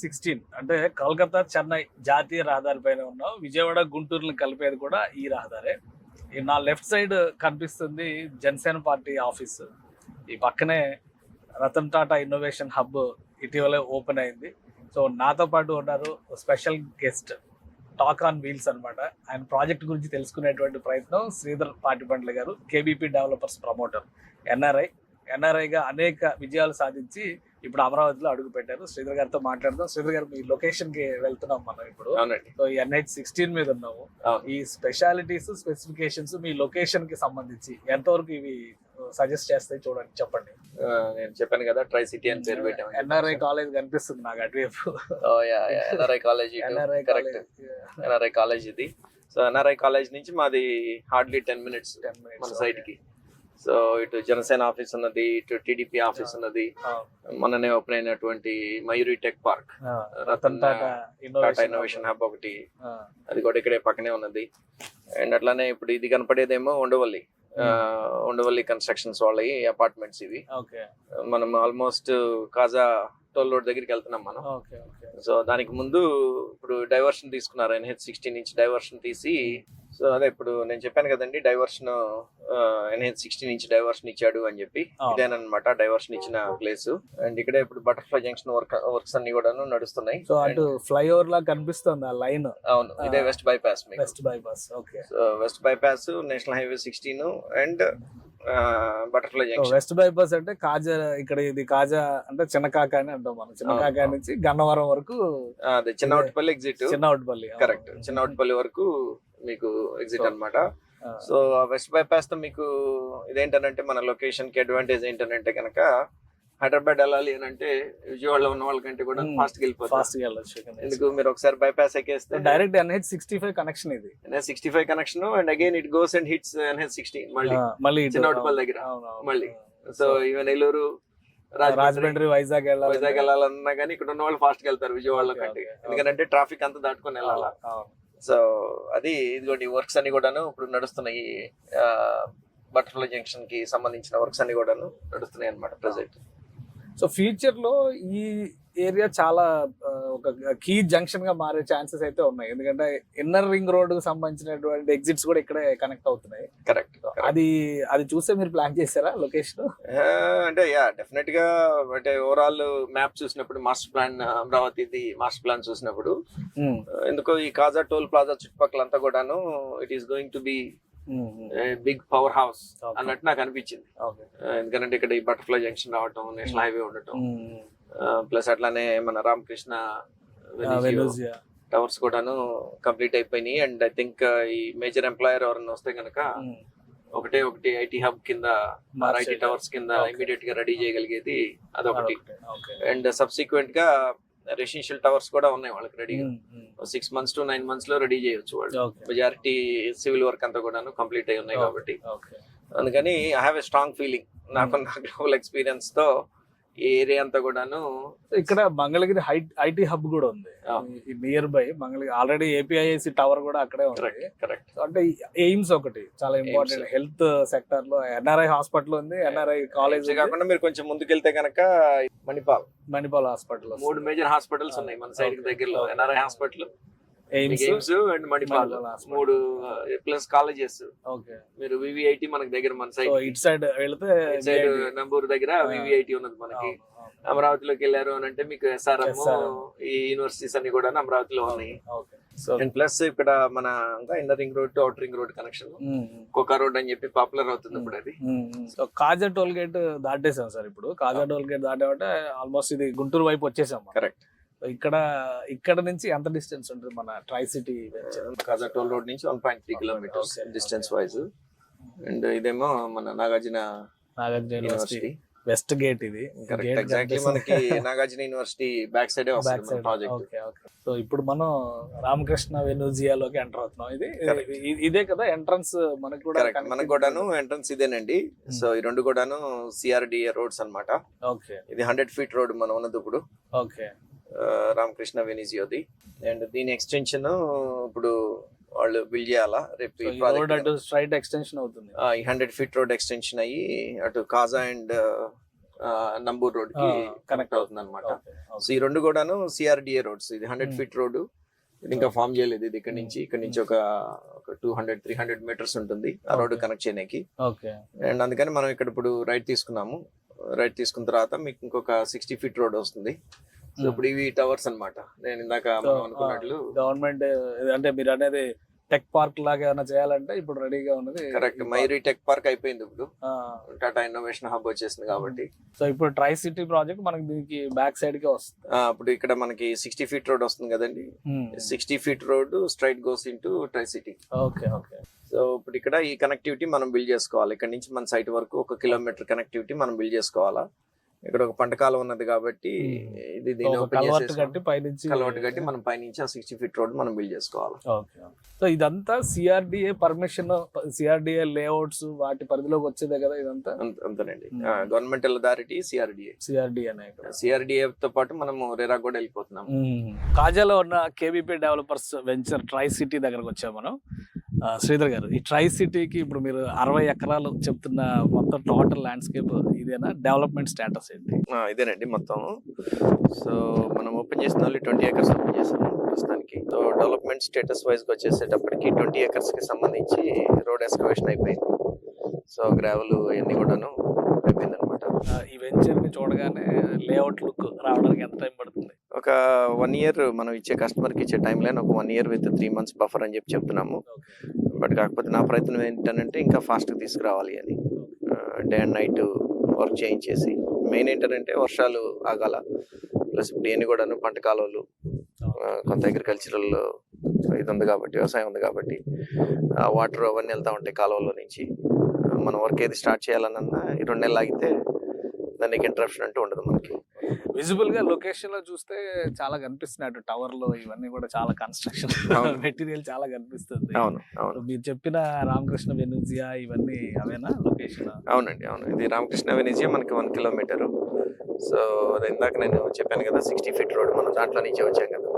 16 అంటే కోల్కతా చెన్నై జాతీయ రహదారి పైన ఉన్నాం. విజయవాడ గుంటూరుని కలిపేది కూడా ఈ రహదారే. ఈ నా లెఫ్ట్ సైడ్ కనిపిస్తుంది జనసేన పార్టీ ఆఫీస్. ఈ పక్కనే రతన్ టాటా ఇన్నోవేషన్ హబ్ ఇటీవలే ఓపెన్ అయింది. సో నాతో పాటు ఉన్నారు special guest, talk on wheels అన్నమాట. ఆయన ప్రాజెక్ట్ గురించి తెలుసుకునేటువంటి ప్రయత్నం శ్రీధర్ పాటిబండ్ల గారు, కేబీపీ డెవలపర్స్ ప్రమోటర్, ఎన్ఆర్ఐగా అనేక విజయాలు సాధించి ఇప్పుడు అమరావతిలో అడుగు పెట్టారు. శ్రీధర్ గారితో మాట్లాడదాం. శ్రీధర్ గారు, మీ లొకేషన్ కి వెళ్తున్నాం మనం ఇప్పుడు. సో ఈ NH16 మీద ఉన్నాము. ఈ స్పెషాలిటీస్, స్పెసిఫికేషన్స్ మీ లొకేషన్ కి సంబంధించి ఎంతవరకు ఇవి సజెస్ట్ చేస్తాయి చూడండి, చెప్పండి. నేను చెప్పాను కదా, ట్రై సిటీ అని పేరు పెట్టాము. ఎన్ఆర్ఐ కాలేజ్ కనిపిస్తుంది నాకు అటువైపు. ఎన్ఆర్ఐ కాలేజ్, ఎన్ఆర్ఐ కాలేజ్ ఇది. సో ఎన్ఆర్ఐ కాలేజ్ నుంచి మాది హార్డ్లీ 10 minutes మన సైడ్ కి. సో ఇటు జనసేన ఆఫీస్ ఉన్నది, ఇటు టీడీపీ ఆఫీస్ ఉన్నది, మొన్ననే ఓపెన్ అయినటువంటి Mayuri tech park, Ratan Tata innovation hub ఒకటి, అది కూడా ఇక్కడే పక్కనే ఉన్నది. అండ్ అట్లానే ఇప్పుడు ఇది కనపడేదేమో ఉండవల్లి కన్స్ట్రక్షన్స్ వాళ్ళవి అపార్ట్మెంట్స్ ఇవి. మనం ఆల్మోస్ట్ కాజా టోల్ రోడ్ దగ్గరికి వెళ్తున్నాం మనం. సో దానికి ముందు ఇప్పుడు డైవర్షన్ తీసుకున్నారు, NH16 నుంచి డైవర్షన్ తీసి. సో అదే ఇప్పుడు నేను చెప్పాను కదండి, డైవర్షన్ NH16 నుంచి డైవర్షన్ ఇచ్చాడు అని చెప్పి. ఇదేనమాట డైవర్షన్ ఇచ్చిన ప్లేస్. అండ్ ఇక్కడే ఇప్పుడు బటర్ఫ్లై జంక్షన్ వర్క్స్ అన్ని కూడా నడుస్తున్నాయి. సో అటు ఫ్లైఓవర్ లా కనిపిస్తుంది ఆ లైన్. అవును, ఇదే west bypass. So west bypass, national highway 16 and butterfly junction. West bypass అంటే కాజా, ఇక్కడ ఇది కాజా అంటే చిన్న కాక అని అంటాం మనం. చిన్న కాక నుంచి గన్నవరం వరకు అదే చిన్నవటిపల్లి ఎగ్జిట్. చిన్నవటిపల్లి కరెక్ట్, చిన్నవటిపల్లి వరకు మీకు ఎగ్జిట్ అన్నమాట. సో వెస్ట్ బైపాస్ తో మీకు ఇదేంటంటే మన లొకేషన్ కి అడ్వాంటేజ్ ఏంటంటే కనుక, హైదరాబాద్ వెళ్ళాలి అని అంటే విజయవాడలో ఉన్న వాళ్ళకంటే కూడా ఫాస్ట్ గా వెళ్ళిపోతారు. ఎందుకు, మీరు ఒకసారి బైపాస్ ఎక్కేస్తే డైరెక్ట్ NH65 కనెక్షన్, ఇది NH65 connection. And again it goes and hits NH16 మళ్ళీ చిన్నవటిపల్లి దగ్గర మళ్ళీ. సో ఈవెన్ నెల్లూరు, రాజమండ్రి, వైజాగ్ వెళ్ళాలన్నా కానీ ఇక్కడ ఉన్న వాళ్ళు ఫాస్ట్ గా వెళ్తారు విజయవాడలో కంటే. ఎందుకంటే ట్రాఫిక్ అంతా దాటుకొని వెళ్ళాలా. సో అది ఇదిగోండి వర్క్స్ అన్ని కూడాను ఇప్పుడు నడుస్తున్నాయి. బటర్ఫ్లై జంక్షన్ కి సంబంధించిన వర్క్స్ అన్ని కూడాను నడుస్తున్నాయి అన్నమాట ప్రెసెంట్. సో ఫ్యూచర్ లో ఈ ఏరియా చాలా ఒక కీ జంక్షన్ గా మారే ఛాన్సెస్ అయితే ఉన్నాయి. ఎందుకంటే ఇన్నర్ రింగ్ రోడ్ కు సంబంధించినటువంటి ఎగ్జిట్స్ కూడా ఇక్కడే కనెక్ట్ అవుతున్నాయి. కరెక్ట్. అది చూస్తే మీరు ప్లాన్ చేశారా లొకేషన్? అంటే డెఫినెట్ గా, అంటే ఓవరాల్ మ్యాప్ చూసినప్పుడు, master plan Amaravati master plan చూసినప్పుడు ఎందుకో ఈ కాజా టోల్ ప్లాజా చుట్టుపక్కలంతా కూడాను it is going to be big power house అన్నట్టు నాకు అనిపించింది. ఎందుకంటే ఇక్కడ ఈ బటర్ఫ్లై జంక్షన్ రావటం, నేషనల్ హైవే ఉండటం, ప్లస్ అట్లానే మన రామకృష్ణ టవర్స్ కూడాను కంప్లీట్ అయిపోయినాయి. అండ్ ఐ థింక్ ఈ మేజర్ ఎంప్లాయర్ ఎవరైనా వస్తే కనుక ఒకటి ఐటీ హబ్ కింద, ఐటీ టవర్స్ కింద ఇమీడియట్ గా రెడీ చేయగలిగేది అదొకటి. అండ్ సబ్సిక్వెంట్ గా రెసిడెన్షియల్ టవర్స్ కూడా ఉన్నాయి వాళ్ళకి రెడీగా. 6 months to 9 months లో రెడీ చేయొచ్చు వాళ్ళు. మెజారిటీ సివిల్ వర్క్ అంతా కూడా కంప్లీట్ అయి ఉన్నాయి కాబట్టి. అందుకని I have a strong feeling, నాకున్న గ్లోబల్ ఎక్స్పీరియన్స్ తో ఈ ఏరియా అంతా కూడాను. ఇక్కడ మంగళగిరి ఐటీ హబ్ కూడా ఉంది near by. Mangalagiri already APIIC tower కూడా అక్కడే ఉంది. కరెక్ట్. అంటే ఎయిమ్స్ ఒకటి చాలా ఇంపార్టెంట్ హెల్త్ సెక్టర్ లో. NRI హాస్పిటల్ ఉంది, NRI కాలేజ్ కాకుండా మీరు కొంచెం ముందుకెళ్తే కనుక మణిపాల్ హాస్పిటల్, 3 మేజర్ హాస్పిటల్స్ ఉన్నాయి మన సైడ్ దగ్గరలో. NRI hospital, aims and Manipal, 3 plus colleges. మీరు VVIT మనకి దగ్గర, మన సైడ్ ఇటు సైడ్ వెళ్తే నంబూరు దగ్గర VVIT ఉన్నది మనకి. అమరావతిలోకి వెళ్ళారు అని అంటే మీకు SRM, ఈ యూనివర్సిటీస్ అన్ని కూడా అమరావతిలో ఉన్నాయి. అండ్ ప్లస్ ఇక్కడ మన inner ring road to outer ring road connection, Koka road అని చెప్పి పాపులర్ అవుతుంది ఇప్పుడు అది. సో కాజా టోల్ గేట్ దాటేసాం సార్. ఇప్పుడు కాజా టోల్ గేట్ దాటామంటే ఆల్మోస్ట్ ఇది గుంటూరు వైపు వచ్చేసాం. కరెక్ట్. ఇక్కడ నుంచి ఎంత డిస్టెన్స్ ఉంటుంది మన ట్రై సిటీ? కాజా టోల్ రోడ్ నుంచి 1.3 kilometers డిస్టెన్స్ వైజ్. అండ్ ఇదేమో మన నాగార్జున యూనివర్సిటీ వెస్ట్ గేట్. ఇది ఎగ్జాక్ట్లీ మనకి నాగార్జున యూనివర్సిటీ బ్యాక్ సైడ్ వస్తుంది ప్రాజెక్ట్. సో ఇప్పుడు మనం రామకృష్ణ వెనూజియాలోకి ఎంటర్ అవుతున్నాం. ఇదే కదా ఎంట్రన్స్ మనకు కూడా? మనకు కూడాను ఎంట్రన్స్ ఇదేనండి. సో ఈ రెండు కూడాను CRDA రోడ్స్ అన్నమాట. ఇది 100 feet రోడ్ మనం ఉన్నది ఇప్పుడు. రామకృష్ణ వెనిజియోది. అండ్ దీని ఎక్స్టెన్షన్ ఇప్పుడు వాళ్ళు బిల్డ్ చేయాలా రేపు. స్ట్రైట్ ఎక్స్టెన్షన్ అవుతుంది. 100 feet రోడ్ ఎక్స్టెన్షన్ అయ్యి అటు కాజా అండ్ నంబూర్ రోడ్ కి కనెక్ట్ అవుతుంది అనమాట. సో ఈ రెండు కూడాను సిఆర్డిఏ రోడ్స్. ఇది 100 ఫీట్ రోడ్డు, ఇది ఇంకా ఫామ్ చేయలేదు. ఇది ఇక్కడ నుంచి ఒక 200-300 మీటర్స్ ఉంటుంది ఆ రోడ్డు కనెక్ట్ చేయడానికి. అండ్ అందుకని మనం ఇక్కడ ఇప్పుడు రైట్ తీసుకున్నాము. రైట్ తీసుకున్న తర్వాత మీకు ఇంకొక 60 ఫీట్ రోడ్ వస్తుంది. సో ఇప్పుడు ఇవి టవర్స్ అన్నమాట. నేను ఇందాక మనం అనుకున్నట్లు గవర్నమెంట్ అంటే మీరు అనేది టెక్ పార్క్ లాగా ఏమైనా చేయాలంటే ఇప్పుడు రెడీగా ఉన్నది. కరెక్ట్, మైరీ టెక్ పార్క్ అయిపోయింది, ఇప్పుడు టాటా ఇన్నోవేషన్ హబ్ వచ్చేసింది కాబట్టి. సో ఇప్పుడు ట్రై సిటీ ప్రాజెక్ట్ మనకి దీనికి బ్యాక్ సైడ్ కే వస్తుంది. ఇప్పుడు ఇక్కడ మనకి 60 ఫీట్ రోడ్ వస్తుంది కదండి. 60 feet road straight goes into try city. Okay. So ఇప్పుడు ఇక్కడ ఈ కనెక్టివిటీ మనం బిల్డ్ చేసుకోవాలి. ఇక్కడ నుంచి మన సైట్ వరకు 1 కిలోమీటర్ కనెక్టివిటీ మనం బిల్డ్ చేసుకోవాలా. ఇక్కడ ఒక పంట కాలం ఉన్నది కాబట్టి ఇది దీన్ని ఓపెన్ చేసి కలవట్ కట్టి మనం పైనుంచి ఆ 60 ఫీట్ రోడ్ మనం బిల్డ్ చేసుకోవాలి. సో ఇదంతా సిఆర్డిఏ పర్మిషన్, సిఆర్డిఏ లేఅవుట్స్ వాటి పరిధిలోకి వచ్చేదే కదా ఇదంతా? అంతేనండి, గవర్నమెంటల్ అథారిటీ సిఆర్డిఏ తో పాటు మనము రెరా కూడా వెళ్ళిపోతున్నాం. కాజాలో ఉన్న KBP developers venture try city దగ్గరకు వచ్చాము మనం. శ్రీధర్ గారు, ఈ ట్రై సిటీకి ఇప్పుడు మీరు 60 ఎకరాలు చెప్తున్న మొత్తం టోటల్ ల్యాండ్స్కేప్ ఇదేనా? డెవలప్మెంట్ స్టేటస్ ఏంటి? ఇదేనండి మొత్తం. సో మనం ఓపెన్ చేసిన 20 ఏకర్స్ ఓపెన్ చేసాము ప్రస్తుతానికి. సో డెవలప్మెంట్ స్టేటస్ వైజ్ గా వచ్చేసేటప్పటికి 20 ఏకర్స్ కి సంబంధించి రోడ్ ఎక్స్కవేషన్ అయిపోయింది. సో గ్రావెల్ అవన్నీ కూడాను అయిపోయింది అనమాట. ఈ వెంచర్ ని చూడగానే లేఅవుట్ లుక్ రావడానికి ఎంత టైం పడుతుంది? ఒక 1 ఇయర్ మనం ఇచ్చే కస్టమర్ కి ఇచ్చే టైం లైన్ ఒక 1 ఇయర్ విత్ 3 months బఫర్ అని చెప్తున్నాము. బట్ కాకపోతే నా ప్రయత్నం ఏంటంటే ఇంకా ఫాస్ట్ గా తీసుకురావాలి అని, డే అండ్ నైట్ వర్క్ చేయించేసి. మెయిన్ ఏంటంటే వర్షాలు ఆగాల, ప్లస్ ఇప్పుడు ఇవన్నీ కూడాను పంట కాలువలు, కొంత అగ్రికల్చరల్ ఇది ఉంది కాబట్టి, వ్యవసాయం ఉంది కాబట్టి ఆ వాటర్ అవన్నీ వెళ్తూ ఉంటాయి కాలువల్లో నుంచి. మనం వర్క్ ఏది స్టార్ట్ చేయాలన్నా 2 నెలలు ఆగితే దానికి ఇంటరప్షన్ అంటూ ఉండదు మనకి. విజిబుల్ గా లొకేషన్ లో చూస్తే చాలా కనిపిస్తున్నాయి టవర్ లో ఇవన్నీ కూడా చాలా కన్స్ట్రక్షన్ మెటీరియల్ చాలా కనిపిస్తుంది. అవును. మీరు చెప్పిన రామకృష్ణ వెనూజియా ఇవన్నీ అవేనా లొకేషన్? అవునండి, అవును. ఇది రామకృష్ణ వెనూజియా మనకి 1 కిలోమీటర్. సో అది ఇందాక నేను చెప్పాను కదా 60 ఫీట్ రోడ్, మనం దాంట్లో నుంచి వచ్చాం కదా.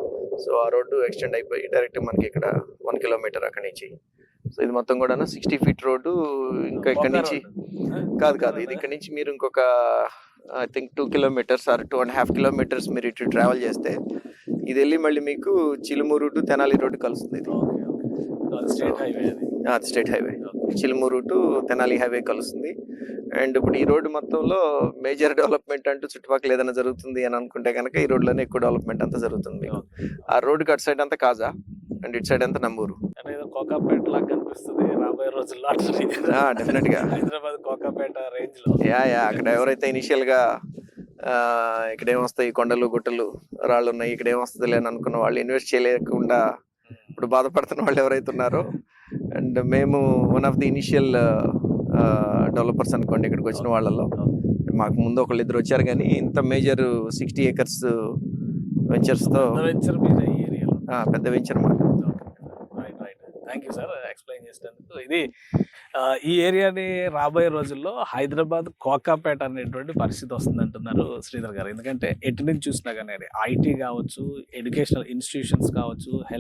సో ఆ రోడ్డు ఎక్స్టెండ్ అయిపోయి డైరెక్ట్ మనకి ఇక్కడ 1 కిలోమీటర్ అక్కడి నుంచి. సో ఇది మొత్తం కూడా 60 ఫీట్ రోడ్డు. ఇంకా ఇక్కడ నుంచి కాదు, ఇది ఇక్కడ నుంచి మీరు ఇంకొక I think 2 kilometers or 2.5 kilometers మీరు ఇటు ట్రావెల్ చేస్తే ఇది వెళ్ళి మళ్ళీ మీకు చిలుమూరు టు తెనాలి రోడ్డు కలుస్తుంది. అది state highway. Chilumuru to Tenali highway కలుస్తుంది. అండ్ ఇప్పుడు ఈ రోడ్డు మొత్తంలో మేజర్ డెవలప్మెంట్ అంటూ చుట్టుపక్కల ఏదైనా జరుగుతుంది అని అనుకుంటే కనుక ఈ రోడ్లోనే ఎక్కువ డెవలప్మెంట్ అంతా జరుగుతుంది. ఆ రోడ్డుకి అటు సైడ్ అంతా కాజా అండ్ ఇటు సైడ్ అంతా నంబూరు. కోకాపేట లాగా కనిపిస్తుంది రాబోయే రోజుల్లో. డెఫినెట్ గా హైదరాబాద్ కోకాపేట రేంజ్ లో. అక్కడ ఎవరైతే ఇనిషియల్ గా ఇక్కడ ఏమొస్తాయి కొండలు గుట్టలు రాళ్ళు ఉన్నాయి, ఇక్కడ ఏమొస్తుంది అని అనుకున్న వాళ్ళు, ఇన్వెస్ట్ చేయలేకుండా ఇప్పుడు బాధపడుతున్న వాళ్ళు ఎవరైతే ఉన్నారో, అండ్ మేము one of the initial developers అనుకోండి ఇక్కడికి వచ్చిన వాళ్ళలో. మాకు ముందు 1-2 వచ్చారు, కానీ ఇంత మేజర్ 60 acres వెంచర్స్ తో పెద్ద వెంచర్ మాట. థ్యాంక్ యూ సార్ ఎక్స్ప్లెయిన్ చేసినందుకు. ఇది ఈ ఏరియాని రాబోయే రోజుల్లో హైదరాబాద్ కోకాపేట అనేటువంటి పరిస్థితి వస్తుంది అంటున్నారు శ్రీధర్ గారు. ఎందుకంటే ఎటు నుంచి చూసినా కానీ ఐటీ కావచ్చు, ఎడ్యుకేషనల్ ఇన్స్టిట్యూషన్స్ కావచ్చు, హెల్త్